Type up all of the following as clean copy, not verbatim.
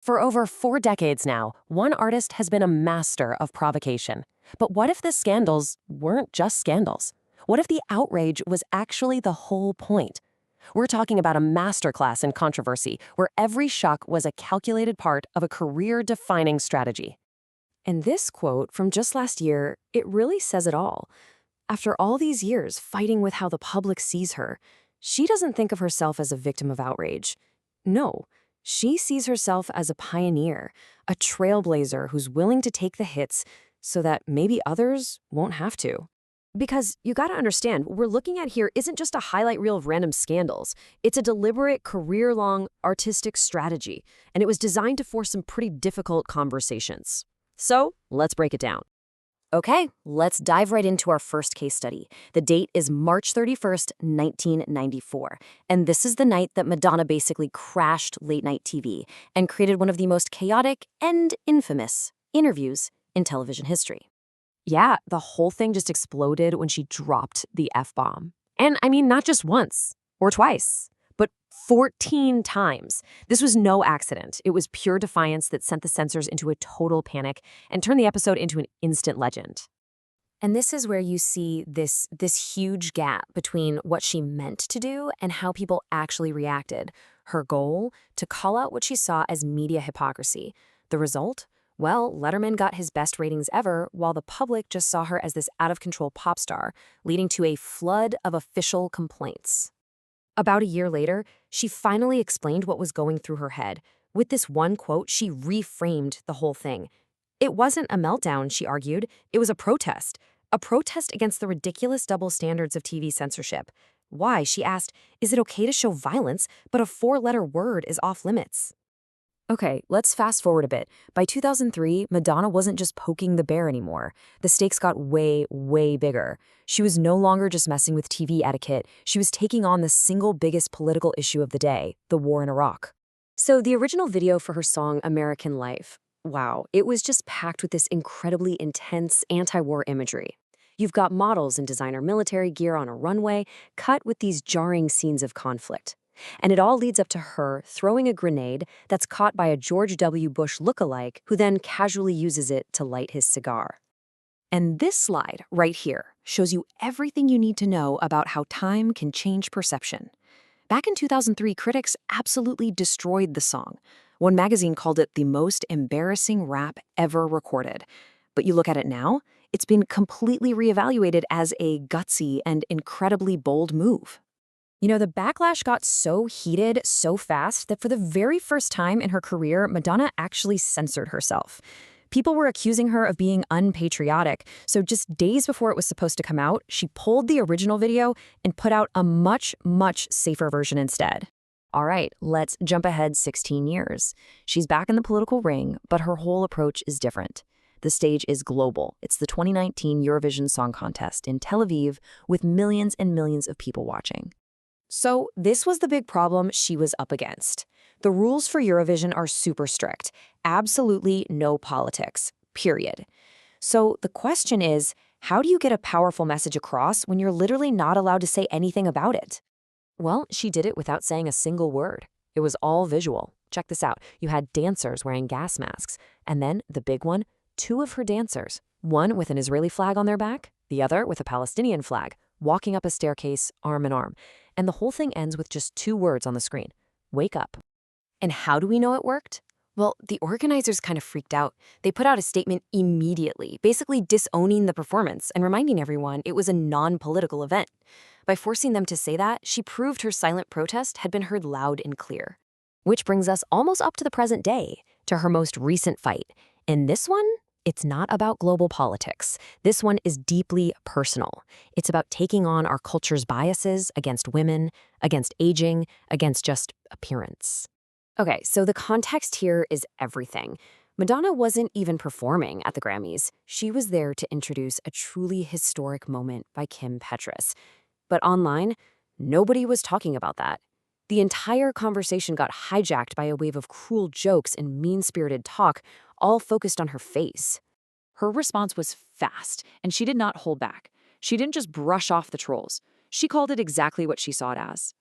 For over 4 decades now, one artist has been a master of provocation. But what if the scandals weren't just scandals? What if the outrage was actually the whole point? We're talking about a masterclass in controversy where every shock was a calculated part of a career-defining strategy. And this quote from just last year, it really says it all. After all these years fighting with how the public sees her, she doesn't think of herself as a victim of outrage. No, she sees herself as a pioneer, a trailblazer who's willing to take the hits so that maybe others won't have to. Because you gotta understand, what we're looking at here isn't just a highlight reel of random scandals. It's a deliberate, career-long artistic strategy, and it was designed to force some pretty difficult conversations. So, let's break it down. Okay, let's dive right into our first case study. The date is March 31st, 1994. And this is the night that Madonna basically crashed late-night TV and created one of the most chaotic and infamous interviews in television history. Yeah, the whole thing just exploded when she dropped the F-bomb. And I mean, not just once or twice, but 14 times. This was no accident. It was pure defiance that sent the censors into a total panic and turned the episode into an instant legend. And this is where you see this huge gap between what she meant to do and how people actually reacted. Her goal, to call out what she saw as media hypocrisy. The result? Well, Letterman got his best ratings ever, while the public just saw her as this out-of-control pop star, leading to a flood of official complaints. About a year later, she finally explained what was going through her head. With this one quote, she reframed the whole thing. It wasn't a meltdown, she argued. It was a protest against the ridiculous double standards of TV censorship. Why, she asked, is it okay to show violence, but a 4-letter word is off limits? Okay, let's fast forward a bit. By 2003, Madonna wasn't just poking the bear anymore. The stakes got way, way bigger. She was no longer just messing with TV etiquette. She was taking on the single biggest political issue of the day, the war in Iraq. So the original video for her song American Life, wow, it was just packed with this incredibly intense anti-war imagery. You've got models in designer military gear on a runway, cut with these jarring scenes of conflict. And it all leads up to her throwing a grenade that's caught by a George W. Bush lookalike who then casually uses it to light his cigar. And this slide right here shows you everything you need to know about how time can change perception. Back in 2003, critics absolutely destroyed the song. One magazine called it the most embarrassing rap ever recorded. But you look at it now, it's been completely reevaluated as a gutsy and incredibly bold move. You know, the backlash got so heated so fast that for the very first time in her career, Madonna actually censored herself. People were accusing her of being unpatriotic, so just days before it was supposed to come out, she pulled the original video and put out a much, much safer version instead. All right, let's jump ahead 16 years. She's back in the political ring, but her whole approach is different. The stage is global. It's the 2019 Eurovision Song Contest in Tel Aviv with millions and millions of people watching. So this was the big problem she was up against. The rules for Eurovision are super strict. Absolutely no politics, period. So the question is, how do you get a powerful message across when you're literally not allowed to say anything about it? Well, she did it without saying a single word. It was all visual. Check this out. You had dancers wearing gas masks. And then, the big one, 2 of her dancers, one with an Israeli flag on their back, the other with a Palestinian flag, walking up a staircase arm in arm. And the whole thing ends with just 2 words on the screen. Wake up. And how do we know it worked? Well, the organizers kind of freaked out. They put out a statement immediately, basically disowning the performance and reminding everyone it was a non-political event. By forcing them to say that, she proved her silent protest had been heard loud and clear. Which brings us almost up to the present day, to her most recent fight. In this one, it's not about global politics. This one is deeply personal. It's about taking on our culture's biases against women, against aging, against just appearance. Okay, so the context here is everything. Madonna wasn't even performing at the Grammys. She was there to introduce a truly historic moment by Kim Petras. But online, nobody was talking about that. The entire conversation got hijacked by a wave of cruel jokes and mean-spirited talk, all focused on her face. Her response was fast, and she did not hold back. She didn't just brush off the trolls. She called it exactly what she saw it as: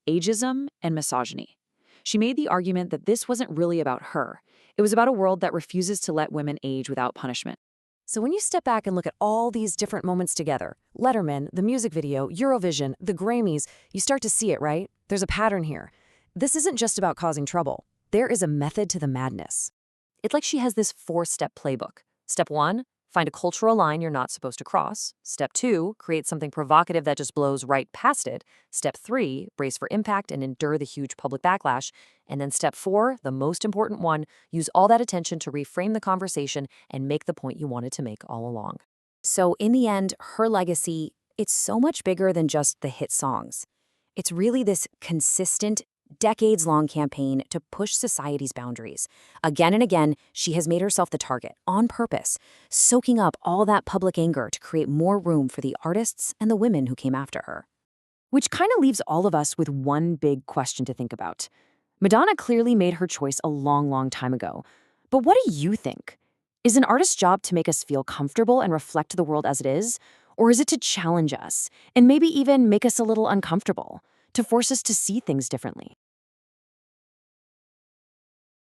ageism and misogyny. She made the argument that this wasn't really about her. It was about a world that refuses to let women age without punishment. So when you step back and look at all these different moments together, Letterman, the music video, Eurovision, the Grammys, you start to see it, right? There's a pattern here. This isn't just about causing trouble. There is a method to the madness. It's like she has this 4-step playbook. Step 1, find a cultural line you're not supposed to cross. Step 2, create something provocative that just blows right past it. Step 3, brace for impact and endure the huge public backlash. And then step 4, the most important one, use all that attention to reframe the conversation and make the point you wanted to make all along. So in the end, her legacy, it's so much bigger than just the hit songs. It's really this consistent, decades-long campaign to push society's boundaries. Again and again, she has made herself the target, on purpose, soaking up all that public anger to create more room for the artists and the women who came after her. Which kind of leaves all of us with one big question to think about. Madonna clearly made her choice a long, long time ago. But what do you think? Is an artist's job to make us feel comfortable and reflect the world as it is? Or is it to challenge us and maybe even make us a little uncomfortable, to force us to see things differently?